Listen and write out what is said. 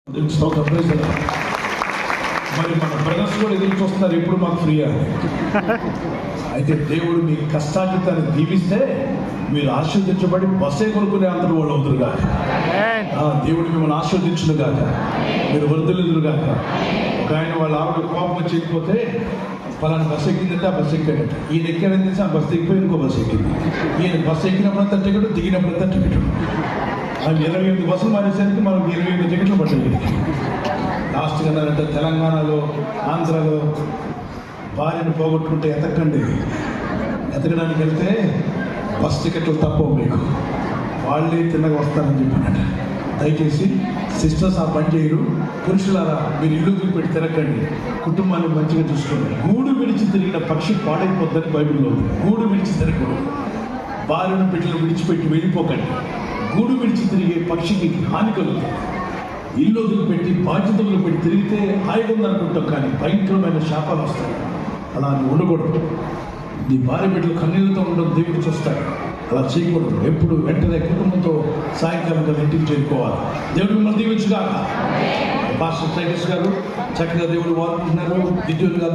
మరి మన బ్రదర్స్ కూడా ఎదురు చూస్తున్నారు, ఎప్పుడు మాకు ఫ్రీ అని. అయితే దేవుడు మీ కష్టాజితాన్ని దీవిస్తే మీరు ఆశీర్వదించబడి బస్సే కొనుక్కునే అంతటి వాళ్ళు అవుతురుగా. దేవుడు మిమ్మల్ని ఆశీర్వదించునుగాక, మీరు వర్ధులుగాక. ఒక ఆయన వాళ్ళ ఆవిడ కోపం చేయకపోతే పలానా బస్సు ఎక్కిందంటే ఆ బస్సు ఎక్కాడట. ఈయన ఎక్కాడని తెలిసి ఆ బస్సు ఎక్కిపోయి ఇంకో బస్సు ఎక్కింది. ఈయన బస్సు ఎక్కినప్పుడంతా టికెట్, దిగినప్పుడంతా టికెట్. అవి 28 బస్సులు మారేసరికి మనకు 28 టికెట్లు పడ్డాయి. లాస్ట్గా అన్నారంటే తెలంగాణలో, ఆంధ్రాలో భార్యను పోగొట్టుకుంటే ఎతకడానికి వెళ్తే బస్ టికెట్లు తప్పవు మీకు, వాళ్ళే తిన్నగా వస్తారని చెప్పానట. దయచేసి సిస్టర్స్ ఆ పని చేయరు. పురుషులారా మీరు ఇల్లు పెట్టి తిరగండి, కుటుంబాన్ని మంచిగా చూసుకోండి. గూడు విడిచి తిరిగిన పక్షి పాడైపోద్దని బైబిల్లో ఉంది. గూడు విడిచి తిరగకూడదు. భార్యను బిడ్డలు విడిచిపెట్టి వెళ్ళిపోకండి. గూడు విడిచి తిరిగే పక్షికి హాని కలుగుతుంది. ఇల్లు వదిలిపెట్టి బాధ్యతలు పెట్టి తిరిగితే హాయిగా ఉందనుకుంటాం, కానీ భయంకరమైన శాపాలు వస్తాయి. అలా నువ్వు ఉండకూడదు. నీ భార్య బిడ్డలు కన్నీళ్ళతో ఉండడం దేవుడు చూస్తాడు. అలా చేయకూడదు. ఎప్పుడు వెంటనే కుటుంబంతో సాయంకాలం ఇంటికి చేరుకోవాలి. దేవుడు మిమ్మల్ని దీవించుగా. పాస్టర్ టైగర్స్ గారు చక్కగా దేవుడు వాడుకుంటున్నారు. విద్యుత్ గారు